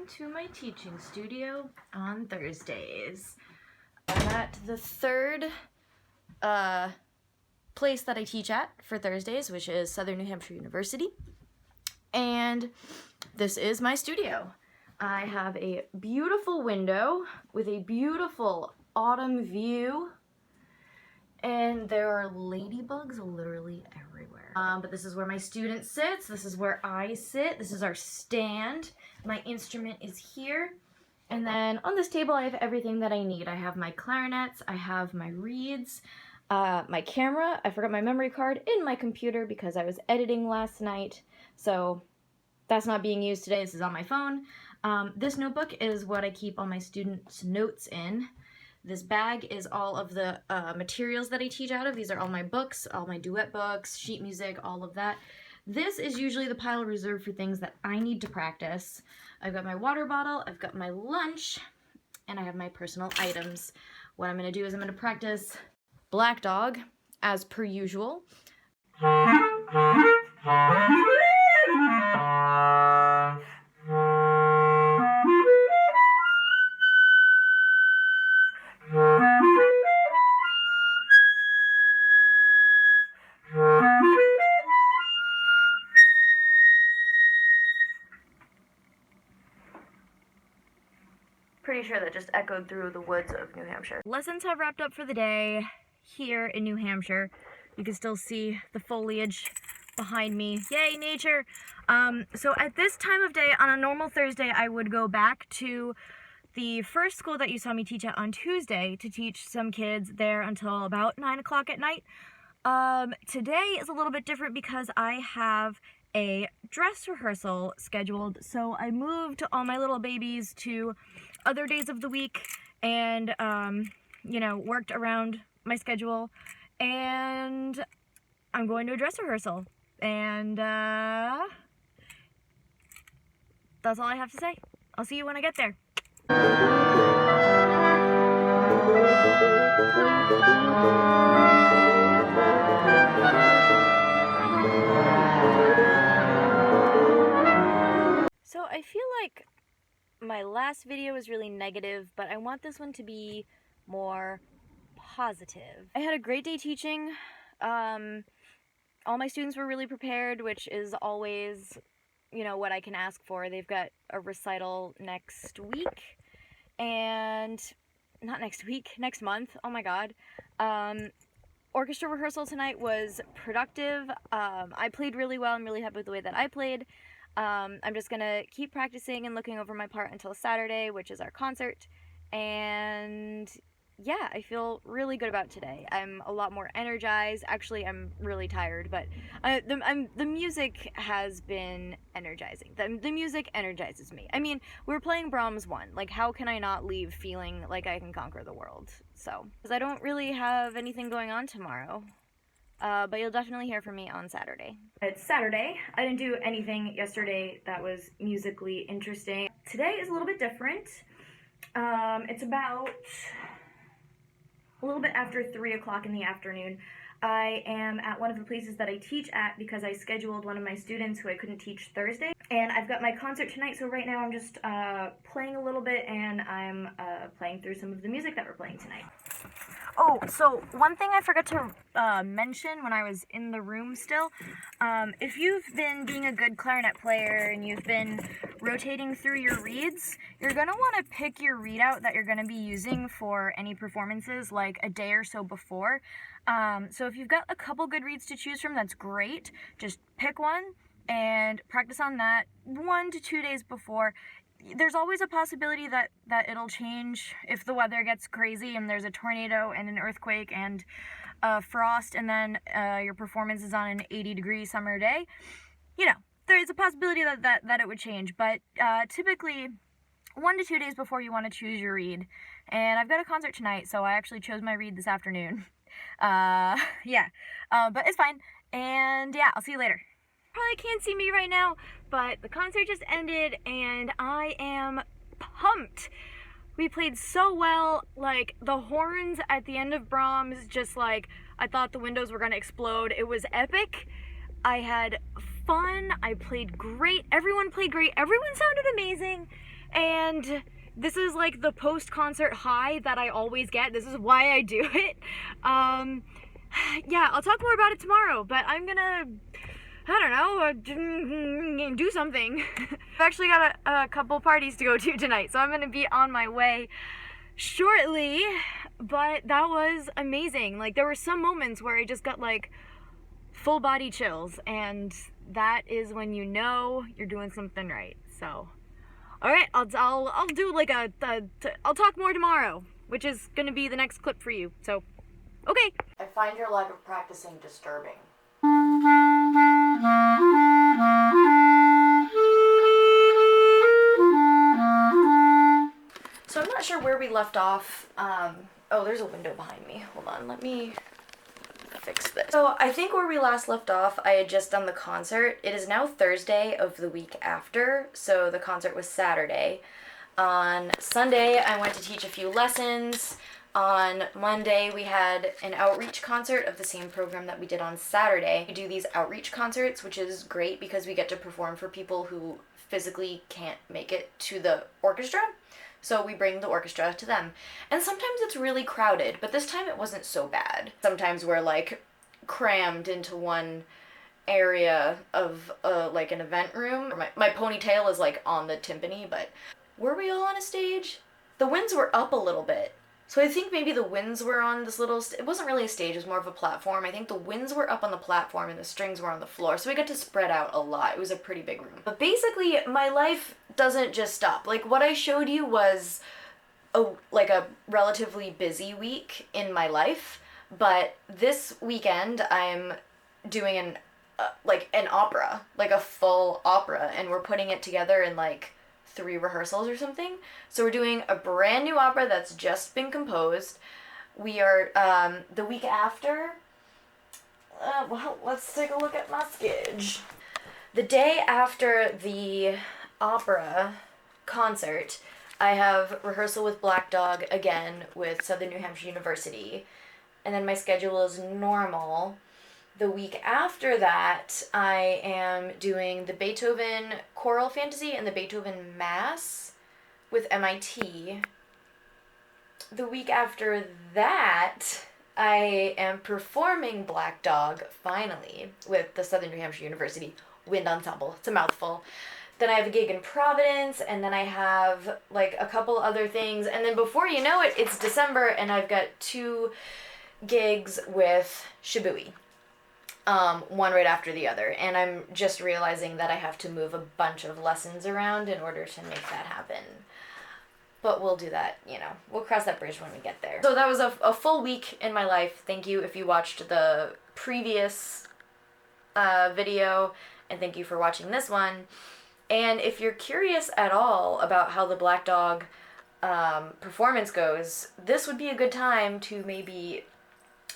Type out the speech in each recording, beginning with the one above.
Welcome to my teaching studio on Thursdays. I'm at the third place that I teach at for Thursdays, which is Southern New Hampshire University. And this is my studio. I have a beautiful window with a beautiful autumn view. And there are ladybugs literally everywhere. But this is where my student sits. This is where I sit. This is our stand. My instrument is here. And then on this table, I have everything that I need. I have my clarinets. I have my reeds, my camera. I forgot my memory card in my computer because I was editing last night. So that's not being used today. This is on my phone. This notebook is what I keep all my students' notes in. This bag is all of the materials that I teach out of. These are all my books, all my duet books, sheet music, all of that. This is usually the pile reserved for things that I need to practice. I've got my water bottle, I've got my lunch, and I have my personal items. What I'm going to do is I'm going to practice Black Dog as per usual. Pretty sure that just echoed through the woods of New Hampshire. Lessons have wrapped up for the day here in New Hampshire. You can still see the foliage behind me. Yay, nature! So at this time of day, on a normal Thursday, I would go back to the first school that you saw me teach at on Tuesday to teach some kids there until about 9 o'clock at night. Today is a little bit different because I have a dress rehearsal scheduled, so I moved all my little babies to other days of the week and, you know, worked around my schedule, and I'm going to a dress rehearsal, and, that's all I have to say. I'll see you when I get there. So I feel like my last video was really negative, but I want this one to be more positive. I had a great day teaching. All my students were really prepared, which is always, you know, what I can ask for. They've got a recital next week, and not next week, next month. Oh my god. Orchestra rehearsal tonight was productive. I played really well. I'm really happy with the way that I played. I'm just gonna keep practicing and looking over my part until Saturday, which is our concert, and yeah, I feel really good about today. I'm a lot more energized. Actually, I'm really tired, but the music has been energizing. The music energizes me. I mean, we're playing Brahms 1. Like, how can I not leave feeling like I can conquer the world? So, because I don't really have anything going on tomorrow. But you'll definitely hear from me on Saturday. It's Saturday. I didn't do anything yesterday that was musically interesting. Today is a little bit different. It's about a little bit after 3 o'clock in the afternoon. I am at one of the places that I teach at because I scheduled one of my students who I couldn't teach Thursday. And I've got my concert tonight, so right now I'm just playing a little bit, and I'm playing through some of the music that we're playing tonight. Oh, so one thing I forgot to mention when I was in the room still, if you've been being a good clarinet player and you've been rotating through your reeds, you're going to want to pick your reed out that you're going to be using for any performances like a day or so before. So if you've got a couple good reeds to choose from, that's great. Just pick one and practice on that 1 to 2 days before. There's always a possibility that it'll change if the weather gets crazy and there's a tornado and an earthquake and frost, and then your performance is on an 80-degree summer day. You know, there is a possibility that it would change, but typically 1 to 2 days before you want to choose your reed. And I've got a concert tonight, so I actually chose my reed this afternoon. Yeah, but it's fine, and yeah, I'll see you later. Probably can't see me right now, but the concert just ended and I am pumped. We played so well. Like, the horns at the end of Brahms, just like, I thought the windows were gonna explode. It was epic. I had fun. I played great. Everyone played great. Everyone sounded amazing. And this is like the post-concert high that I always get. This is why I do it. Yeah, I'll talk more about it tomorrow, but I'm gonna, I don't know, do something. I've actually got a couple parties to go to tonight, so I'm gonna be on my way shortly, but that was amazing. Like, there were some moments where I just got like full body chills, and that is when you know you're doing something right. So, all right, I'll do like I'll talk more tomorrow, which is gonna be the next clip for you. So, okay. I find your lack of practicing disturbing. So I'm not sure where we left off. Oh, there's a window behind me. Hold on, let me fix this. So I think where we last left off, I had just done the concert. It is now Thursday of the week after, so the concert was Saturday. On Sunday, I went to teach a few lessons. On Monday, we had an outreach concert of the same program that we did on Saturday. We do these outreach concerts, which is great because we get to perform for people who physically can't make it to the orchestra. So we bring the orchestra to them. And sometimes it's really crowded, but this time it wasn't so bad. Sometimes we're like crammed into one area of like an event room. My ponytail is like on the timpani, but were we all on a stage? The winds were up a little bit. So I think maybe the winds were on this little, it wasn't really a stage, it was more of a platform. I think the winds were up on the platform and the strings were on the floor. So we got to spread out a lot. It was a pretty big room. But basically, my life doesn't just stop. Like, what I showed you was a relatively busy week in my life. But this weekend, I'm doing an opera, like a full opera. And we're putting it together in like 3 rehearsals or something. So we're doing a brand new opera that's just been composed. We are, the week after, well, let's take a look at my schedule. The day after the opera concert, I have rehearsal with Black Dog again with Southern New Hampshire University. And then my schedule is normal. The week after that, I am doing the Beethoven Choral Fantasy and the Beethoven Mass with MIT. The week after that, I am performing Black Dog, finally, with the Southern New Hampshire University Wind Ensemble. It's a mouthful. Then I have a gig in Providence, and then I have like a couple other things. And then before you know it, it's December, and I've got 2 gigs with Shibui. One right after the other, and I'm just realizing that I have to move a bunch of lessons around in order to make that happen. But we'll do that, you know, we'll cross that bridge when we get there. So that was a full week in my life. Thank you if you watched the previous video, and thank you for watching this one. And if you're curious at all about how the Black Dog performance goes, this would be a good time to maybe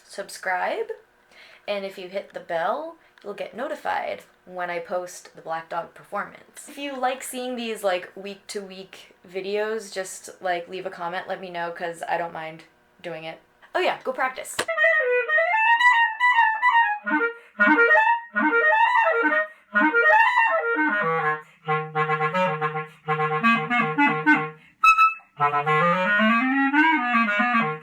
subscribe. And if you hit the bell, you'll get notified when I post the Black Dog performance. If you like seeing these like week-to-week videos, just like leave a comment, let me know, because I don't mind doing it. Oh yeah, go practice.